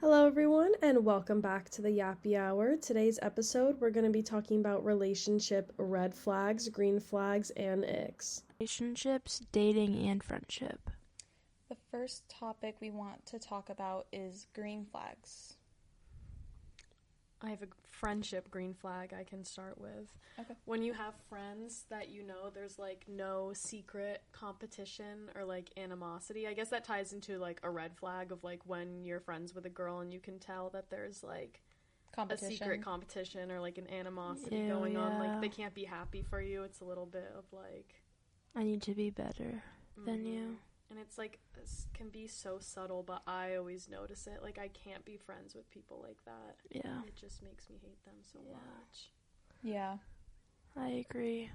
Hello, everyone, and welcome back to the Yappy Hour. Today's episode, we're going to be talking about relationship red flags, green flags, and icks. Relationships, dating, and friendship. The first topic we want to talk about is green flags. I have a friendship green flag I can start with. Okay. When you have friends that you know there's like no secret competition or like animosity, I guess that ties into like a red flag of like when you're friends with a girl and you can tell that there's like a secret competition or like an animosity going on. Like they can't be happy for you. It's a little bit of like, I need to be better than you. And it's like, this can be so subtle, but I always notice it. Like, I can't be friends with people like that. Yeah. It just makes me hate them so much. Yeah. I agree.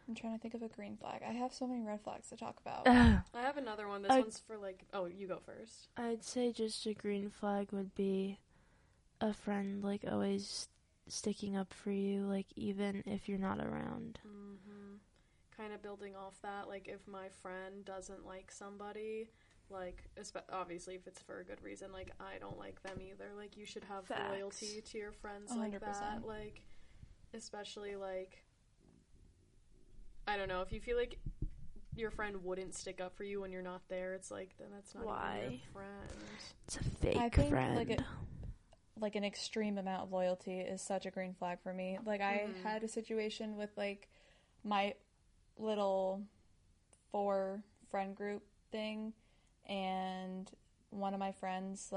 I'm trying to think of a green flag. I have so many red flags to talk about. I have another one. This one's for like, oh, you go first. I'd say just a green flag would be a friend, like, always sticking up for you, like, even if you're not around. Kind of building off that, like, if my friend doesn't like somebody, like, obviously if it's for a good reason, like, I don't like them either. Like, you should have loyalty to your friends 100%. like that. Like, especially, like, I don't know, if you feel like your friend wouldn't stick up for you when you're not there, it's like, then that's not even your friend. It's a fake I think, friend. Like an extreme amount of loyalty is such a green flag for me. Like, I had a situation with, like, my little 4 friend group thing, and one of my friends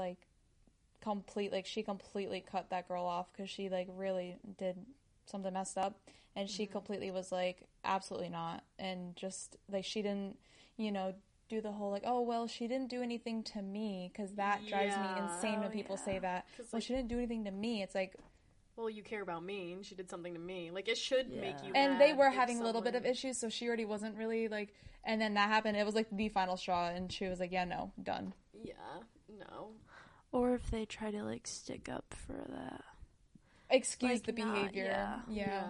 she completely cut that girl off because she like really did something messed up, and she completely was like, absolutely not, and just like she didn't do the whole like, oh well, she didn't do anything to me, because that drives me insane when people say that. Well, like, she didn't do anything to me. It's like, well, you care about me, and she did something to me. Like, it should make you and mad. they were having a little bit of issues, so she already wasn't really, like... And then that happened. It was, like, the final straw, and she was like, yeah, no, done. Yeah, no. Or if they try to, like, stick up for that. Excuse the behavior. Yeah.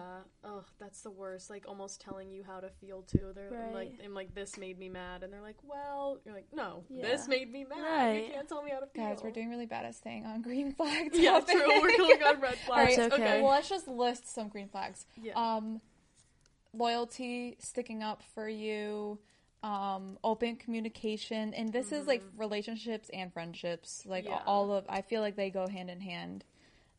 Oh, that's the worst. Like, almost telling you how to feel, too. They're like, this made me mad. And they're like, well... You're like, no, this made me mad. Right. You can't tell me how to feel. Guys, we're doing really bad at staying on green flags. Yeah, true. We're going on red flags. Right, okay. Well, let's just list some green flags. Yeah. Loyalty, sticking up for you... open communication, and this is like relationships and friendships, like I feel like they go hand in hand.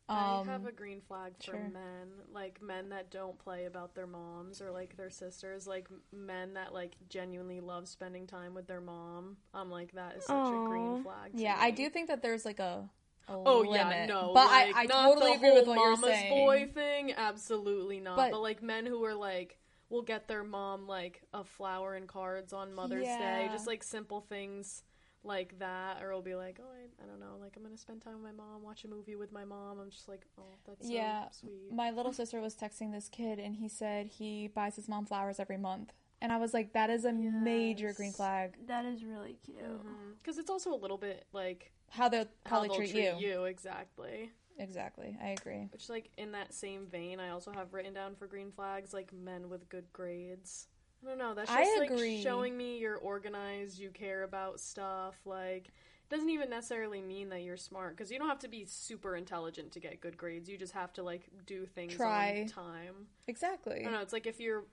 I have a green flag for men, like men that don't play about their moms or like their sisters, like men that like genuinely love spending time with their mom. Like, that is such a green flag to me. I do think that there's like a limit. Yeah, no, but like, I totally agree with what you're saying. Boy thing, absolutely not. But like men who are like, will get their mom like a flower and cards on Mother's Day, just like simple things like that, or will be like, oh, I don't know, like, I'm gonna spend time with my mom, watch a movie with my mom. I'm just like, oh, that's so sweet. My little sister was texting this kid, and he said he buys his mom flowers every month, and I was like, that is a major green flag. That is really cute. Because it's also a little bit like how they'll treat you. Exactly, I agree. Which, like, in that same vein, I also have written down for green flags, like, men with good grades. I don't know, that's just, like, showing me you're organized, you care about stuff, like, it doesn't even necessarily mean that you're smart, because you don't have to be super intelligent to get good grades, you just have to, like, do things on time. Exactly. I don't know, it's like if you're,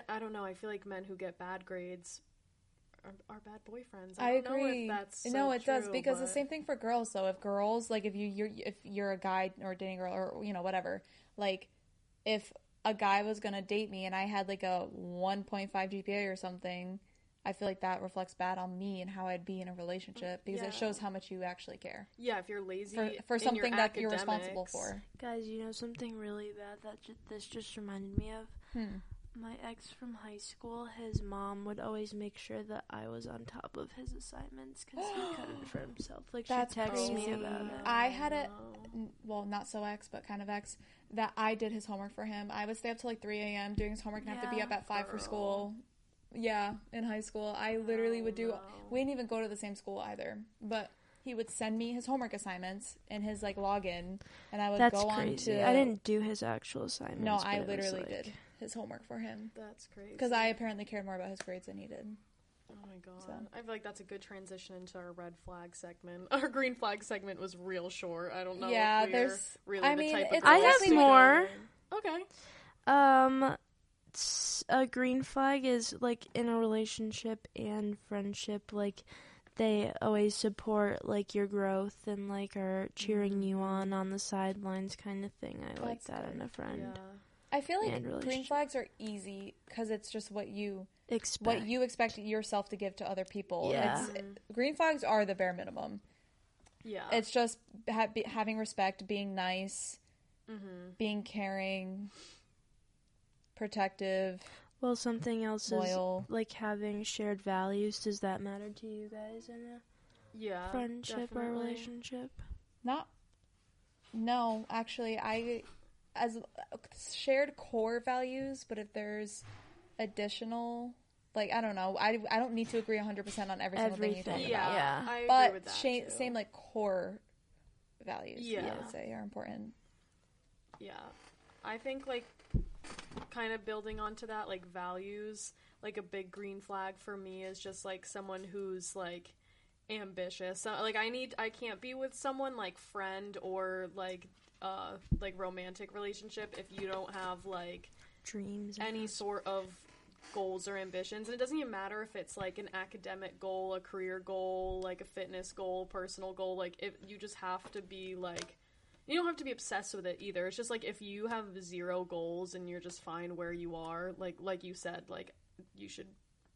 I don't know, I feel like men who get bad grades are bad boyfriends. I don't agree. know if that's no, it does, because the same thing for girls, though. If girls, like, if you're a guy or dating a girl or, whatever, like, if a guy was gonna date me and I had, like, a 1.5 GPA or something, I feel like that reflects bad on me and how I'd be in a relationship, because it shows how much you actually care. Yeah, if you're lazy for something that you're responsible for. Guys, something really bad that this just reminded me of? My ex from high school, his mom would always make sure that I was on top of his assignments because he couldn't for himself. Like, she texts me about it. I had not so ex, but kind of ex, that I did his homework for him. I would stay up till like 3 a.m. doing his homework and have to be up at 5 for school. Yeah, in high school. I literally would do... We didn't even go to the same school either, but... He would send me his homework assignments in his, like, login, and I would go on to... I didn't do his actual assignments. No, I literally did his homework for him. That's crazy. Because I apparently cared more about his grades than he did. Oh my god. So. I feel like that's a good transition into our red flag segment. Our green flag segment was real short. I don't know if we're really the type of I girls have to more. go in. Okay. A green flag is, like, in a relationship and friendship, like, they always support, like, your growth and, like, are cheering you on the sidelines kind of thing. I like that in a friend. Yeah. I feel like green flags are easy because it's just what you expect yourself to give to other people. Yeah. Green flags are the bare minimum. Yeah. It's just having respect, being nice, being caring, protective. Well, something else loyal. is, like, having shared values. Does that matter to you guys in a friendship definitely. or relationship? No, actually, as shared core values, but if there's additional, like, I don't know, I don't need to agree 100% on every single thing you talk about. Yeah. I but agree with that same like core values, yeah. I would say, are important. Yeah. I think, like, kind of building onto that, like, values, like, a big green flag for me is just, like, someone who's, like, ambitious. So, like, I can't be with someone, like, friend or, like romantic relationship if you don't have, like, dreams, any sort of goals or ambitions. And it doesn't even matter if it's, like, an academic goal, a career goal, like, a fitness goal, personal goal. Like, if you just have to be, like, you don't have to be obsessed with it either. It's just, like, if you have zero goals and you're just fine where you are, like you said, like, you should,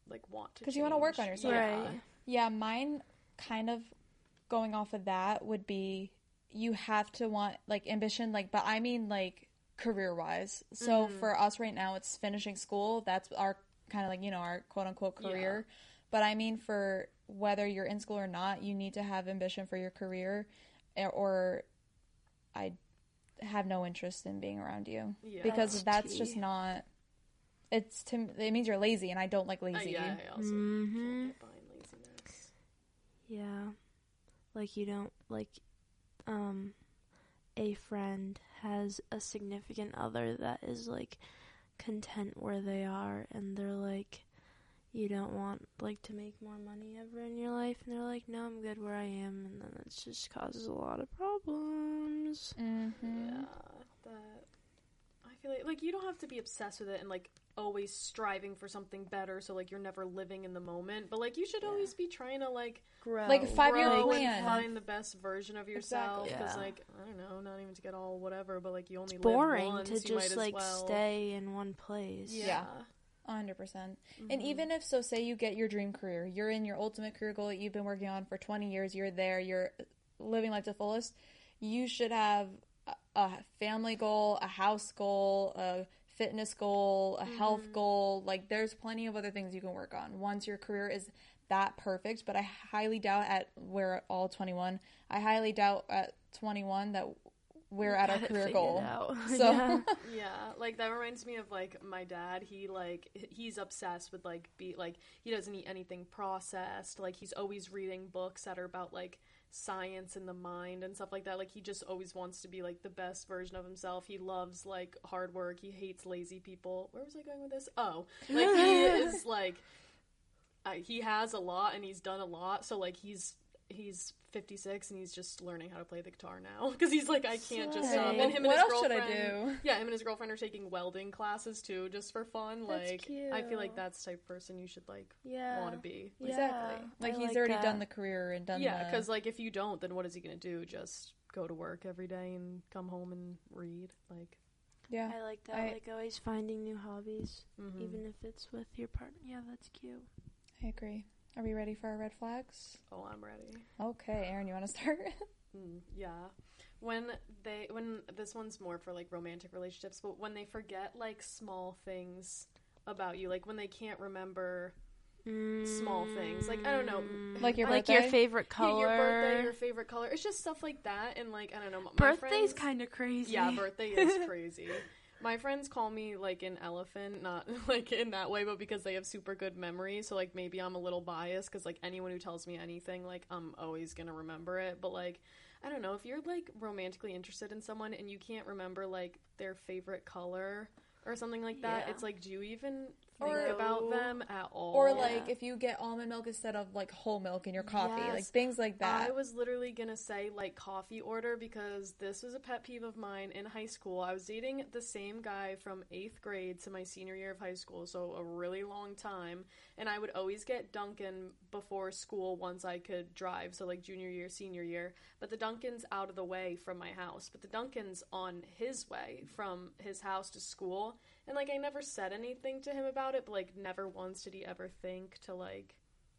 like, want to, because you want to work on yourself. Yeah, mine kind of going off of that would be, you have to want, like, ambition, like, but I mean, like, career-wise. So for us right now, it's finishing school. That's our kind of, like, you know, our quote-unquote career. Yeah. But I mean, for whether you're in school or not, you need to have ambition for your career, or I have no interest in being around you. Yeah. Because that's just not, it means you're lazy, and I don't like lazy. I also can't get behind laziness. Yeah. Like, you don't, like, a friend has a significant other that is, like, content where they are, and they're like, you don't want, like, to make more money ever in your life, and they're like, no, I'm good where I am, and then it just causes a lot of problems. Yeah, that, I feel like, you don't have to be obsessed with it and, like, always striving for something better, so, like, you're never living in the moment, but, like, you should always be trying to, like, grow, like, a 5-year plan, and find the best version of yourself, because, like, I don't know, not even to get all whatever, but, like, you only live once, to just, like, stay in one place. Yeah. 100%. And even if, so say you get your dream career, you're in your ultimate career goal that you've been working on for 20 years, you're there, you're living life to the fullest, you should have a family goal, a house goal, a fitness goal, a health goal. Like, there's plenty of other things you can work on once your career is that perfect. But I highly doubt we're all 21, I highly doubt at 21 that we're at our career goal. So yeah, like, that reminds me of, like, my dad. He's obsessed with, like, he doesn't eat anything processed. Like, he's always reading books that are about, like, science and the mind and stuff like that. Like, he just always wants to be, like, the best version of himself. He loves, like, hard work. He hates lazy people. Where was I going with this? Oh, like, he is, like, he has a lot and he's done a lot. So, like, he's 56 and he's just learning how to play the guitar now, because he's like, I can't just stop. And him and his girlfriend, him and his girlfriend are taking welding classes too, just for fun. That's like cute. I feel like that's the type of person you should, like, want to be. Exactly. Like, he's already done the career and done because, like, if you don't, then what is he gonna do? Just go to work every day and come home and read? Like, yeah, I like that. Like, always finding new hobbies, even if it's with your partner. Yeah, that's cute. I agree. Are we ready for our red flags? Oh, I'm ready. Okay, Erin, you want to start? Yeah. When this one's more for, like, romantic relationships, but when they forget, like, small things about you, like, when they can't remember small things, like, I don't know, like your birthday? Like your favorite color, your birthday, your favorite color. It's just stuff like that, and, like, I don't know. Birthday's kind of crazy. Yeah, birthday is crazy. My friends call me, like, an elephant, not, like, in that way, but because they have super good memory, so, like, maybe I'm a little biased, because, like, anyone who tells me anything, like, I'm always gonna remember it, but, like, I don't know, if you're, like, romantically interested in someone, and you can't remember, like, their favorite color, or something like that, it's like, do you even think about them? them at all. Or, like, if you get almond milk instead of, like, whole milk in your coffee. Yes. Like, things like that. I was literally gonna say, like, coffee order, because this was a pet peeve of mine in high school. I was dating the same guy from 8th grade to my senior year of high school, so a really long time. And I would always get Dunkin' before school once I could drive, so, like, junior year, senior year. But the Dunkin's out of the way from my house. But the Dunkin's on his way from his house to school. And, like, I never said anything to him about it, but, like, never once did he ever think to, like,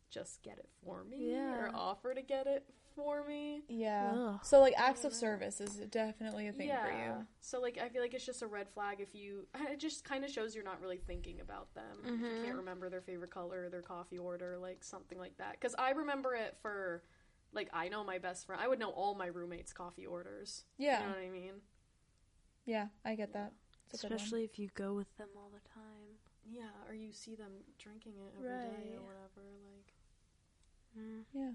just get it for me or offer to get it for me. Yeah. Ugh. So, like, acts of service is definitely a thing for you. So, like, I feel like it's just a red flag if you... It just kind of shows you're not really thinking about them. Mm-hmm. If you can't remember their favorite color, their coffee order, like, something like that. Because I remember it for... Like, I know my best friend. I would know all my roommates' coffee orders. Yeah. You know what I mean? Yeah, I get that. Especially if you go with them all the time. Yeah, or you see them drinking it every day or whatever. Like, yeah.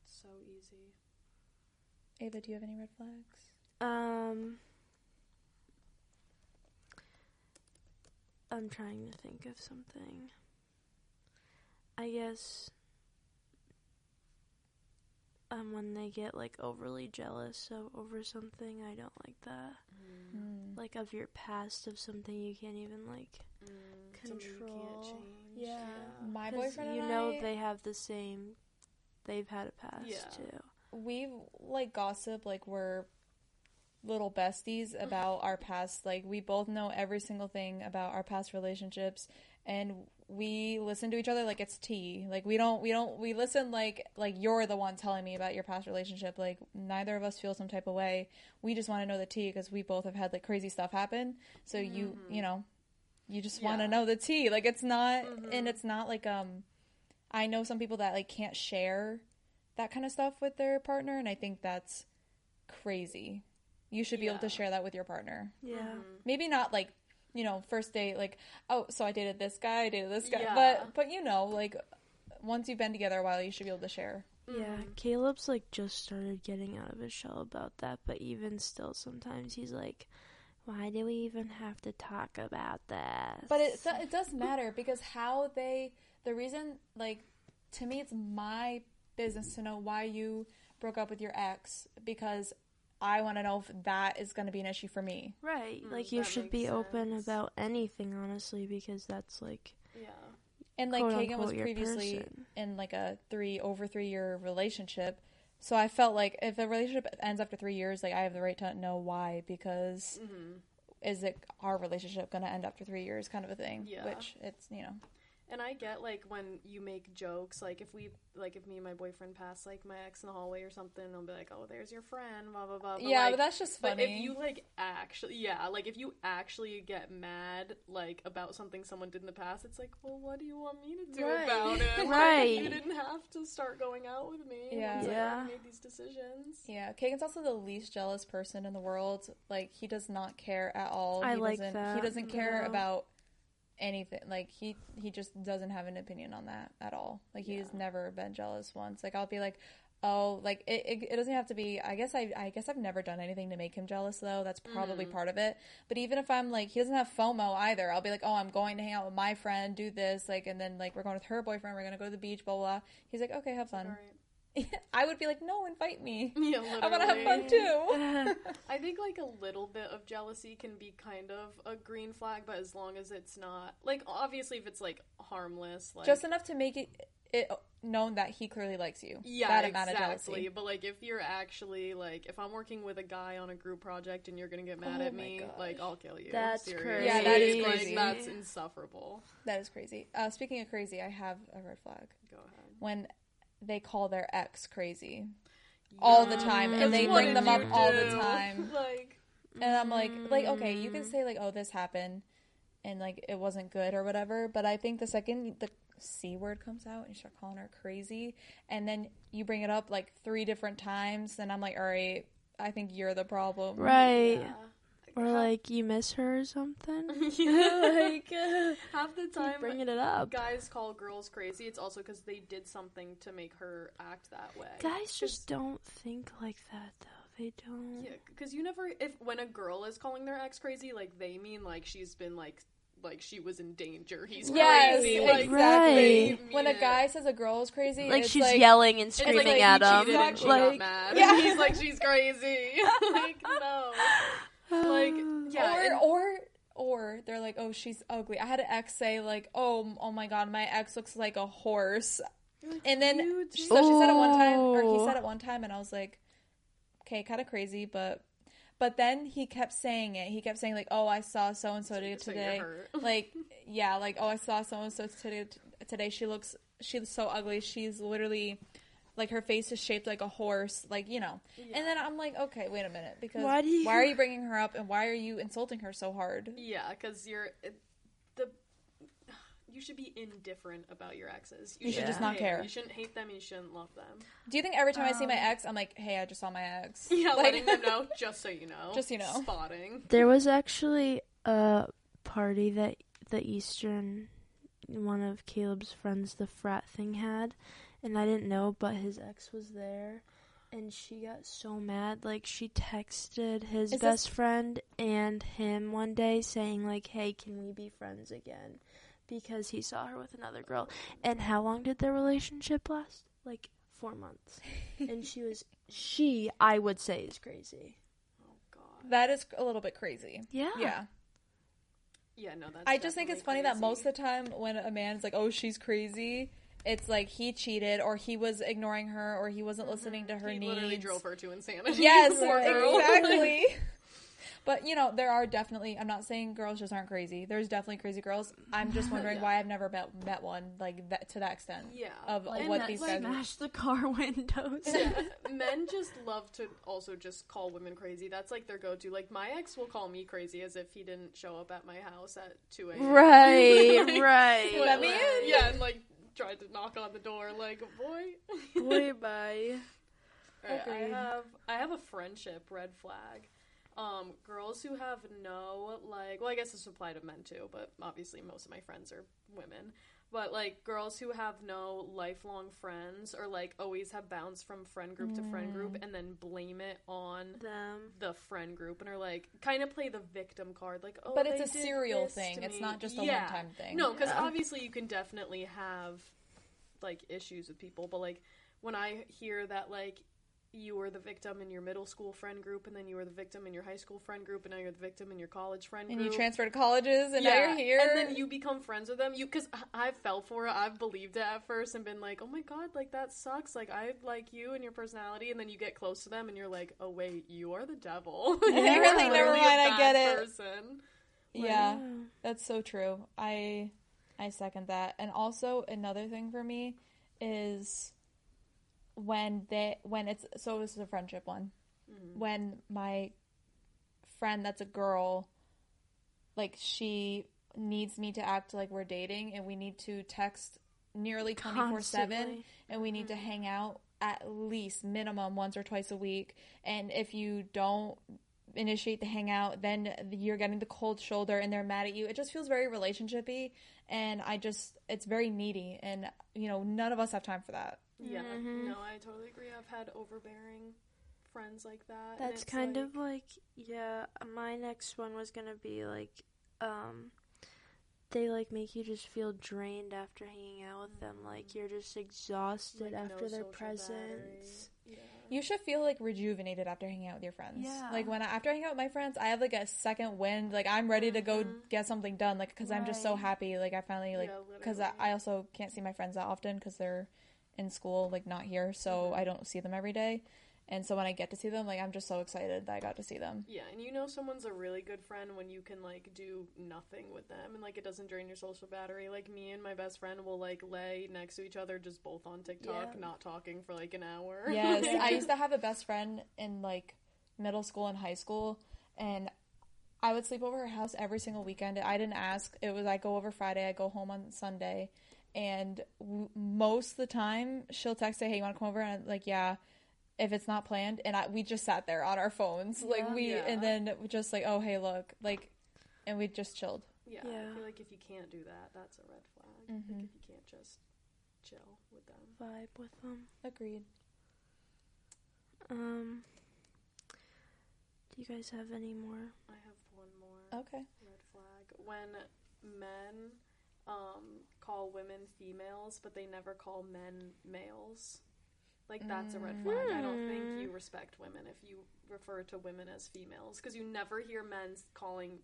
so easy. Ava, do you have any red flags? I'm trying to think of something. I guess when they get, like, overly jealous over something, I don't like that. Like, of your past, of something you can't even, like, control. You can't change. Yeah. My 'Cause boyfriend you and know I... they have the same... They've had a past, too. We've, like, gossip, like, we're little besties about our past. Like, we both know every single thing about our past relationships, and we listen to each other like it's tea. Like, we listen like you're the one telling me about your past relationship. Like, neither of us feel some type of way. We just want to know the tea because we both have had, like, crazy stuff happen. So you know, you just want to know the tea. Like, it's not, and it's not like, I know some people that, like, can't share that kind of stuff with their partner, and I think that's crazy. You should be able to share that with your partner. Yeah. Maybe not, like, you know, first date, like, oh, so I dated this guy, Yeah. but you know, like, once you've been together a while, you should be able to share. Yeah, Caleb's, like, just started getting out of his shell about that, but even still, sometimes he's like, why do we even have to talk about this? But it does matter, because the reason, like, to me, it's my business to know why you broke up with your ex, because I want to know if that is going to be an issue for me. Right. Like, you should be open about anything, honestly, because that's, like... Yeah. And, like, Kagan was your previously person. in, like, over 3 year relationship. So I felt like if a relationship ends after 3 years, like, I have the right to know why, because is it our relationship going to end after 3 years kind of a thing? Yeah. Which it's, you know. And I get, like, when you make jokes, like, if me and my boyfriend pass, like, my ex in the hallway or something, I'll be like, oh, there's your friend, blah, blah, blah. But, yeah, like, but that's just funny. But if you, like, if you actually get mad, like, about something someone did in the past, it's like, well, what do you want me to do about it? Right. Like, you didn't have to start going out with me. Yeah. Once I already made these decisions. Yeah, Kagan's also the least jealous person in the world. Like, he does not care at all. I like that. He doesn't care about anything. Like, he just doesn't have an opinion on that at all. Like, he's never been jealous once. Like, I'll be like, oh, like, it doesn't have to be, I guess I've never done anything to make him jealous, though. That's probably part of it. But even if I'm, like, he doesn't have FOMO either. I'll be like, oh, I'm going to hang out with my friend, do this, like, and then, like, we're going with her boyfriend, we're going to go to the beach, blah, blah, blah. He's like, okay, have fun. All right. I would be like, no, invite me. Yeah, literally. I want to have fun, too. I think, like, a little bit of jealousy can be kind of a green flag, but as long as it's not, like, obviously if it's, like, harmless, like... Just enough to make it known that he clearly likes you. Yeah, that amount exactly. of jealousy. But, like, if you're actually, like, if I'm working with a guy on a group project and you're gonna get mad at me, like, I'll kill you. That's Seriously. crazy. Yeah, that is Like, crazy. that's insufferable. That is crazy. Speaking of crazy, I have a red flag. Go ahead. When they call their ex crazy. All the time. And they bring them up all the time. Like... And I'm like, okay, you can say, like, oh, this happened, and, like, it wasn't good or whatever, but I think the second the C word comes out and you start calling her crazy, and then you bring it up, like, 3 different times, then I'm like, all right, I think you're the problem. Right. Yeah. Or, like, you miss her or something. Like, half the time, keep bringing it up. guys call girls crazy. It's also because they did something to make her act that way. Guys just don't think like that, though. They don't. Yeah, because when a girl is calling their ex crazy, like, they mean, like, she's been, like, like she was in danger. He's yes, crazy. Exactly. Right. When a guy says a girl is crazy, Like it's she's like, yelling and screaming like, at he him. cheated and she got mad. Yeah. He's like, she's crazy. Like, no. Like, yeah. Or they're like, oh, she's ugly. I had an ex say like, oh my god, my ex looks like a horse. And then so she said it one time, or he said it one time, and I was like, okay, kind of crazy, but then he kept saying it. He kept saying like, oh, I saw so and so today. Like, yeah, like, oh, I saw so and so today. She's so ugly. She's literally like, her face is shaped like a horse, like, you know. Yeah. And then I'm like, okay, wait a minute, because why are you bringing her up, and why are you insulting her so hard? Yeah, because you should be indifferent about your exes. You should just not care. You shouldn't hate them. You shouldn't love them. Do you think every time I see my ex, I'm like, hey, I just saw my ex? Yeah, like, letting them know, just so you know. Just, you know. Spotting. There was actually a party that the Eastern, one of Caleb's friends, the frat thing had, and I didn't know, but his ex was there, and she got so mad. Like, she texted his best friend and him one day saying, like, hey, can we be friends again? Because he saw her with another girl. And how long did their relationship last? Like, 4 months. And I would say, is crazy. Oh, God. That is a little bit crazy. Yeah. Yeah. Yeah, no, that's I just think it's funny that most of the time when a man's like, oh, she's crazy, it's like he cheated, or he was ignoring her, or he wasn't listening to her needs. He literally drove her to insanity. Yes, exactly. But, you know, there are definitely, I'm not saying girls just aren't crazy. There's definitely crazy girls. I'm just wondering why I've never met one, like, that, to that extent. Yeah. Of what these guys smash the car windows. Yeah. Men just love to also just call women crazy. That's, like, their go-to. Like, my ex will call me crazy as if he didn't show up at my house at 2 a.m. Right, like, right. Let me in. Yeah, and, like, tried to knock on the door, like, boy, bye. Right, I have a friendship red flag. Girls who have no, like, well, I guess this would apply to men too, but obviously most of my friends are women. But, like, girls who have no lifelong friends, or, like, always have bounced from friend group to friend group and then blame it on the friend group and are, like, kind of play the victim card. Like, oh, but it's a serial thing. It's not just a one-time thing. No, because obviously you can definitely have, like, issues with people. But, like, when I hear that, like, you were the victim in your middle school friend group, and then you were the victim in your high school friend group, and now you're the victim in your college friend group. And you transfer to colleges, and now you're here. And then you become friends with them. Because I fell for it. I've believed it at first and been like, oh my god, like, that sucks. Like, I like you and your personality. And then you get close to them, and you're like, oh wait, you are the devil. Yeah. You're like, never mind, I get it. Person. Yeah, that's so true. I second that. And also, another thing for me is so this is a friendship one. Mm-hmm. When my friend that's a girl, like, she needs me to act like we're dating, and we need to text nearly 24/7, and we need to hang out at least minimum once or twice a week. And if you don't initiate the hangout, then you're getting the cold shoulder and they're mad at you. It just feels very relationship-y, and it's very needy, and, you know, none of us have time for that. Yeah, no, I totally agree. I've had overbearing friends like that. That's kind of like, yeah, my next one was gonna be like, they, like, make you just feel drained after hanging out with them. Like, you're just exhausted after their presence. Yeah. You should feel, like, rejuvenated after hanging out with your friends. Yeah. Like, after I hang out with my friends, I have, like, a second wind. Like, I'm ready to go get something done. Like, because I'm just so happy. Like, I finally, like, because I also can't see my friends that often because they're in school, like, not here, so I don't see them every day. And so when I get to see them, like, I'm just so excited that I got to see them. Yeah, and you know someone's a really good friend when you can, like, do nothing with them and, like, it doesn't drain your social battery. Like, me and my best friend will, like, lay next to each other just both on TikTok, not talking for, like, an hour. Yes, I used to have a best friend in, like, middle school and high school, and I would sleep over her house every single weekend. I didn't ask. It was, I go over Friday, I go home on Sunday. And most of the time, she'll text, say, hey, you want to come over? And I'm like, yeah, if it's not planned. And we just sat there on our phones. Like, and then just like, oh, hey, look. Like, and we just chilled. Yeah, I feel like if you can't do that, that's a red flag. Mm-hmm. Like, if you can't just chill with them. Vibe with them. Agreed. Do you guys have any more? I have one more. Okay. Red flag. When men call women females, but they never call men males. Like, that's a red flag. I don't think you respect women if you refer to women as females, because you never hear men calling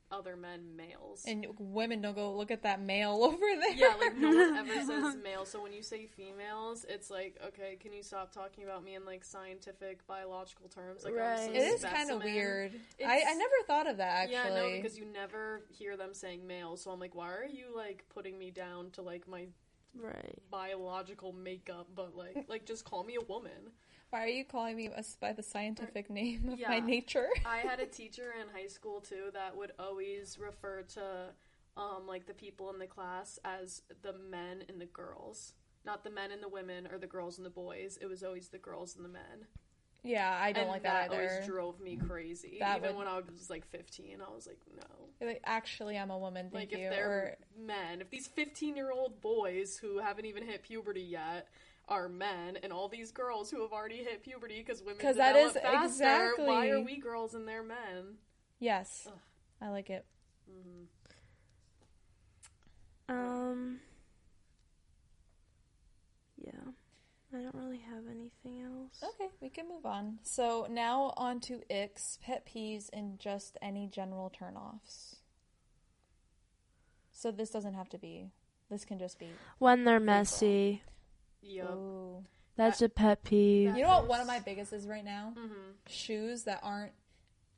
other men males. And women don't go, look at that male over there. Yeah, like, no one ever says male. So when you say females, it's like, okay, can you stop talking about me in, like, scientific, biological terms? Like, Right. I'm It is kind of weird. It's, I never thought of that, actually. Yeah, no, because you never hear them saying male. So I'm like, why are you, like, putting me down to, like, my biological makeup? But, like just call me a woman. Why are you calling me by the scientific name of my nature? I had a teacher in high school, too, that would always refer to, like, the people in the class as the men and the girls. Not the men and the women or the girls and the boys. It was always the girls and the men. Yeah, I don't like that either. That always drove me crazy. Even when I was, like, 15, I was like, no. Like, actually, I'm a woman, thank you. Like, if they're men, if these 15-year-old boys who haven't even hit puberty yet are men, and all these girls who have already hit puberty because women develop faster, exactly. why are we girls and they're men? Yes. Ugh. I like it. Yeah. I don't really have anything else. Okay, we can move on. So now on to Icks, pet peeves, and just any general turnoffs. So this doesn't have to be. This can just be when they're messy. Yep. Ooh. That's a pet peeve. You know what one of my biggest is right now? Shoes that aren't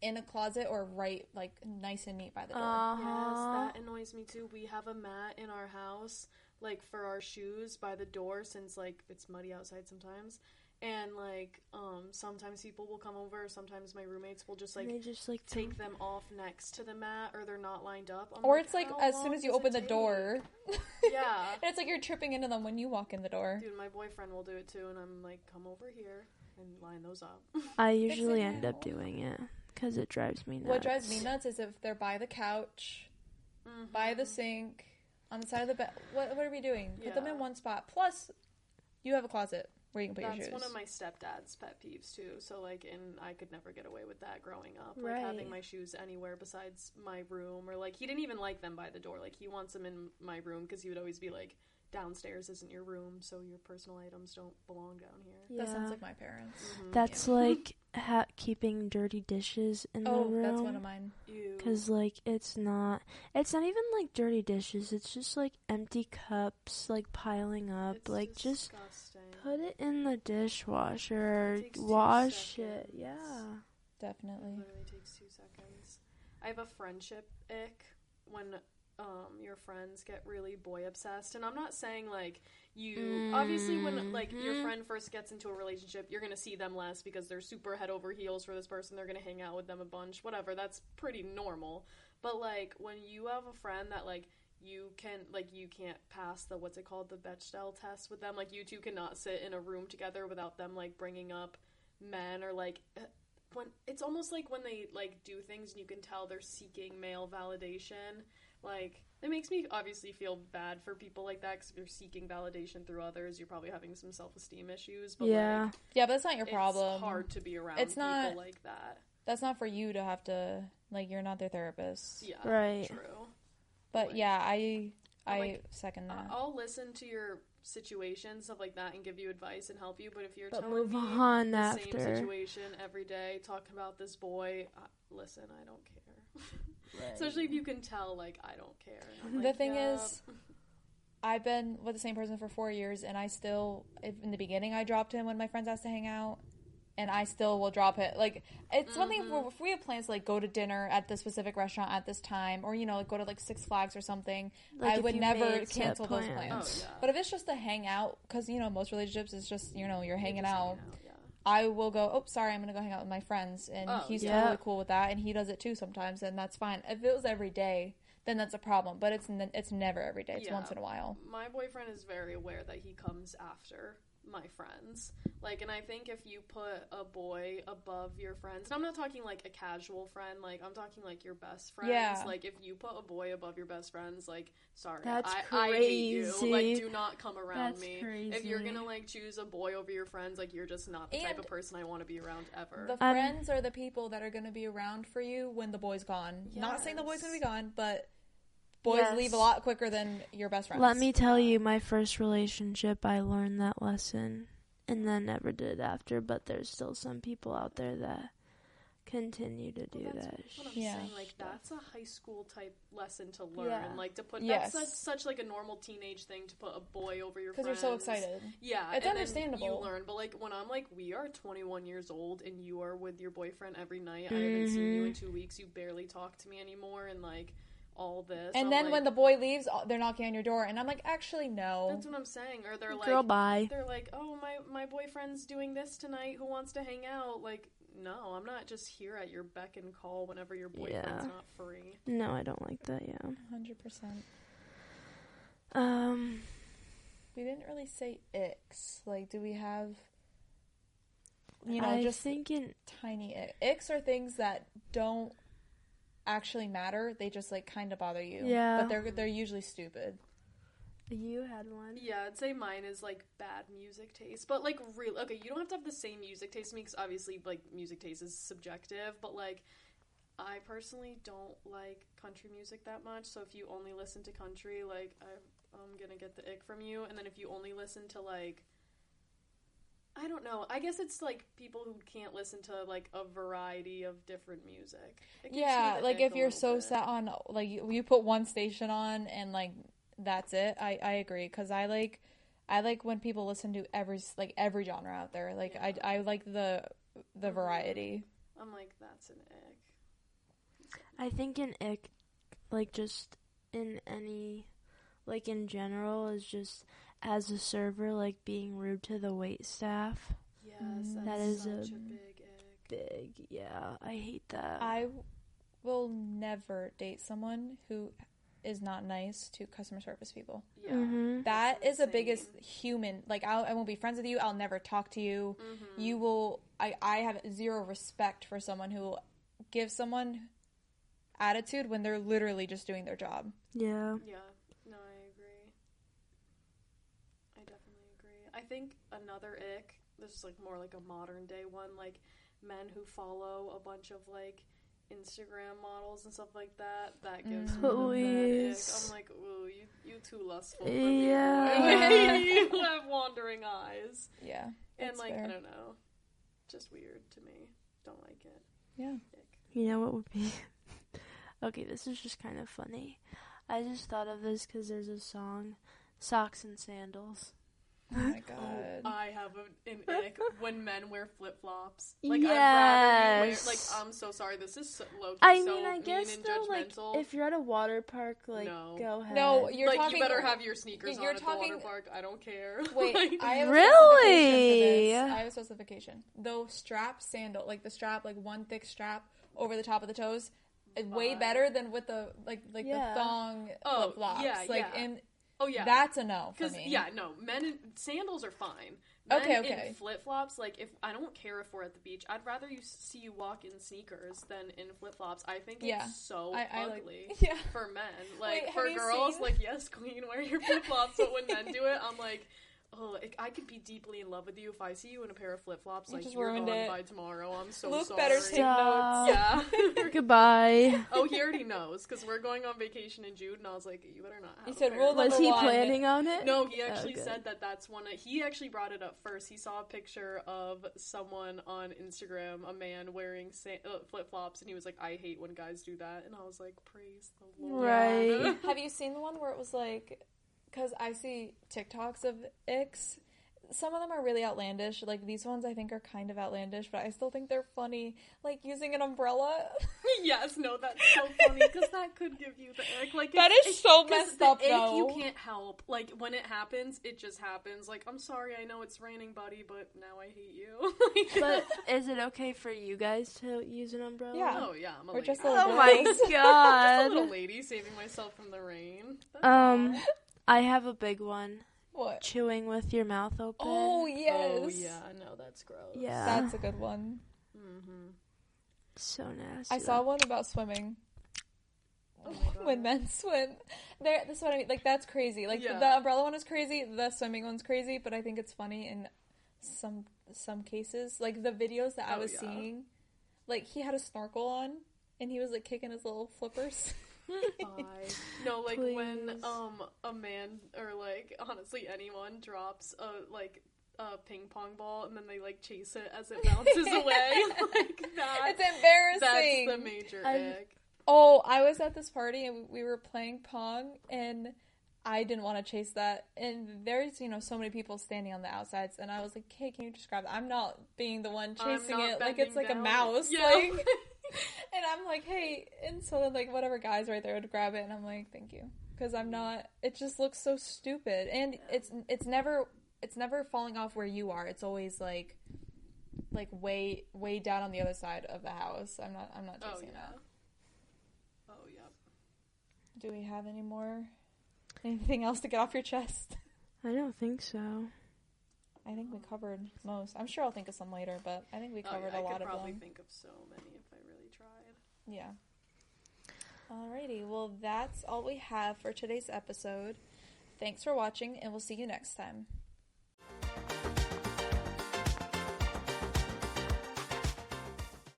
in a closet or right, like, nice and neat by the door. Yes, that annoys me too. We have a mat in our house, like, for our shoes by the door, since, like, it's muddy outside sometimes. And, like, sometimes people will come over, sometimes my roommates will just, like, take them off next to the mat, or they're not lined up. Or it's, like, as soon as you open the door. Yeah. And it's like you're tripping into them when you walk in the door. Dude, my boyfriend will do it too, and I'm like, come over here and line those up. I usually end up doing it, because it drives me nuts. What drives me nuts is if they're by the couch, by the sink, on the side of the bed. What are we doing? Put them in one spot. Plus, you have a closet where you can put your shoes. That's one of my stepdad's pet peeves too. So, like, I could never get away with that growing up. Like, having my shoes anywhere besides my room, or, like, he didn't even like them by the door. Like, he wants them in my room because he would always be like, downstairs isn't your room, so your personal items don't belong down here. Yeah. That sounds like my parents. That's like keeping dirty dishes in the room. Oh, that's one of mine. Because, like, it's not even, like, dirty dishes. It's just, like, empty cups, like, piling up. It's like, disgusting. just put it in the dishwasher. Wash it. Yeah. Definitely. It literally takes 2 seconds. I have a friendship ick when your friends get really boy obsessed, and I'm not saying, like, you obviously when, like, your friend first gets into a relationship, you're gonna see them less because they're super head over heels for this person, they're gonna hang out with them a bunch, whatever, that's pretty normal. But, like, when you have a friend that, like, you can't pass the, what's it called, the Bechdel test with them, like, you two cannot sit in a room together without them, like, bringing up men, or, like, when it's almost like when they, like, do things and you can tell they're seeking male validation. Like, it makes me obviously feel bad for people like that, because if you're seeking validation through others, you're probably having some self-esteem issues. But yeah, but that's not your problem. It's hard to be around people like that. That's not for you to have to, like, you're not their therapist. Yeah, right. True. But like, yeah, I second that. I'll listen to your situation, stuff like that, and give you advice and help you. But if you're telling move me on the after. same situation every day, talking about this boy, listen, I don't care. Right. Especially if you can tell, like, I don't care. Like, the thing is, I've been with the same person for 4 years, and I still, in the beginning, I dropped him when my friends asked to hang out, and I still will drop it. Like, it's one thing if we have plans to, like, go to dinner at this specific restaurant at this time, or, you know, like, go to, like, Six Flags or something, like, I would never cancel those plans. Oh, yeah. But if it's just a hangout, because, you know, most relationships is just, you know, you're hanging out. I will go, oh, sorry, I'm going to go hang out with my friends, and he's totally cool with that, and he does it too sometimes, and that's fine. If it was every day, then that's a problem, but it's never every day. It's once in a while. My boyfriend is very aware that he comes after my friends. Like, and I think if you put a boy above your friends, and I'm not talking, like, a casual friend, like, I'm talking, like, your best friends. Yeah. Like, if you put a boy above your best friends, like, sorry, That's I hate you. crazy. Like, do not come around That's me. crazy. If you're gonna, like, choose a boy over your friends, like, you're just not the type of person I want to be around ever. The friends are the people that are going to be around for you when the boy's gone. Yes. Not saying the boy's going to be gone, but boys Yes. leave a lot quicker than your best friends. Let me tell you, my first relationship, I learned that lesson and then never did after, but there's still some people out there that continue to do that's that. what I'm Yeah. saying. Like, that's a high school type lesson to learn. Yeah. Like, to put Yes. that's such like a normal teenage thing to put a boy over your because friends. you're so excited. Yeah, It's and understandable. Then you learn, but like when I'm like, we are 21 years old and you are with your boyfriend every night. I haven't seen you in 2 weeks. You barely talk to me anymore, and like all this. And I'm then like, when the boy leaves, they're knocking on your door, and I'm like, actually, no. that's what I'm saying. Or they're like, Girl, bye. they're like, oh, my boyfriend's doing this tonight. Who wants to hang out? Like, no, I'm not just here at your beck and call whenever your boyfriend's not free. No, I don't like that, yeah. 100%. Um, We didn't really say icks. Like, do we have, I just think tiny icks are things that don't actually matter. They just, like, kind of bother you. Yeah. But they're usually stupid. you had one. Yeah, I'd say mine is, like, bad music taste. But, like, real. Okay, you don't have to have the same music taste as me, because obviously, like, music taste is subjective. But, like, I personally don't like country music that much. So if you only listen to country, like, I'm gonna get the ick from you. And then if you only listen to, like, I don't know. I guess it's, like, people who can't listen to, like, a variety of different music. It gives me Yeah, the like, ick if a you're little so bit. set on, like, you put one station on, and, like, that's it. I agree, because I like when people listen to every genre out there. Like, Yeah. I like the variety. I'm like, that's an ick. I think an ick, like, just in any, like, in general, is just as a server, like, being rude to the wait staff. Yes, that's That is such a a big ick. Big, yeah. I hate that. I will never date someone who is not nice to customer service people. Yeah. Mhm. That That's is the biggest insane. human. Like, I won't be friends with you. I'll never talk to you. Mm-hmm. You will. I have zero respect for someone who will give someone attitude when they're literally just doing their job. Yeah. Yeah, no, I agree. I definitely agree. I think another ick, this is like more like a modern day one, like men who follow a bunch of like Instagram models and stuff like that. That gives me the bad ick. Please. I'm like, ooh, you too lustful for me. Yeah. You have wandering eyes. Yeah, And that's like, fair. I don't know. Just weird to me. Don't like it. Yeah. Ick. You know what would be... Okay, this is just kind of funny. I just thought of this because there's a song, Socks and Sandals. Oh my god. I have an ick when men wear flip flops. Like, I'd rather you wear. Like, I'm so sorry. This is so low key, I so mean, I mean guess and though, like, judgmental. if you're at a water park, like, No. go ahead. No, you're like, talking. you better have your sneakers you're on at the water talking- park. I don't care. Wait, Like, I have Really? a specification for this. I have a specification. Though strap sandal, like the strap, like one thick strap over the top of the toes, is way Fine. better than with the Yeah. the thong Oh, flip flops. yeah, like yeah. in oh yeah, that's a no for because me. yeah, no, men in sandals are fine. Men Okay. in flip flops, like, if I don't care if we're at the beach, I'd rather see you walk in sneakers than in flip flops. I think Yeah. it's so I like- ugly. Yeah. For men, like, Wait, for have you girls, seen- like, yes, queen, wear your flip flops. But when men do it, I'm like, oh, I could be deeply in love with you if I see you in a pair of flip flops. You Like, just you're ruined gone it. by tomorrow. I'm so Luke sorry. better take Stop. notes. Yeah. Goodbye. Oh, he already knows because we're going on vacation in June, and I was like, you better not have. He a said pair rule of Was number he one. planning on it? No, he actually good. said that's one. He actually brought it up first. He saw a picture of someone on Instagram, a man wearing flip flops, and he was like, "I hate when guys do that." And I was like, "Praise the Lord!" Right. Have you seen the one where it was like, because I see TikToks of icks. Some of them are really outlandish. Like, these ones I think are kind of outlandish, but I still think they're funny. Like, using an umbrella. Yes, no, that's so funny because that could give you the ick. Like, That it's- is so 'cause messed the up, ick though. You can't help. Like, when it happens, it just happens. Like, I'm sorry, I know it's raining, buddy, but now I hate you. But is it okay for you guys to use an umbrella? Yeah. Oh yeah, I'm a Or lady. just Oh little my girls. Just a god. little lady saving myself from the rain. That's I have a big one. What? Chewing with your mouth open. Oh, all. yes. Oh yeah, no, that's gross. Yeah. That's a good one. Mm-hmm. So nasty. I saw one about swimming. Oh my God. When men swim. This is what I mean. Like, that's crazy. Like, Yeah. the umbrella one is crazy, the swimming one's crazy, but I think it's funny in some cases. Like, the videos that I Oh, was yeah. seeing, like, he had a snorkel on, and he was, like, kicking his little flippers. Bye. No, like Please. when a man or like honestly anyone drops a ping pong ball and then they like chase it as it bounces away like that. It's embarrassing. That's the major ick. Oh, I was at this party and we were playing Pong and I didn't want to chase that. And there's, so many people standing on the outsides and I was like, hey, can you just grab it? I'm not being the one chasing it like it's like a mouse. Yeah. Like, and I'm like, hey, and so then like whatever guy's right there would grab it and I'm like, thank you. Because I'm not, it just looks so stupid. And it's never falling off where you are. It's always like way down on the other side of the house. I'm not chasing that. Oh, yep. Do we have anything else to get off your chest? I don't think so. I think we covered most. I'm sure I'll think of some later, but I think we covered a lot of them. I could probably think of so many if I really tried. Yeah. Alrighty, well that's all we have for today's episode. Thanks for watching, and we'll see you next time.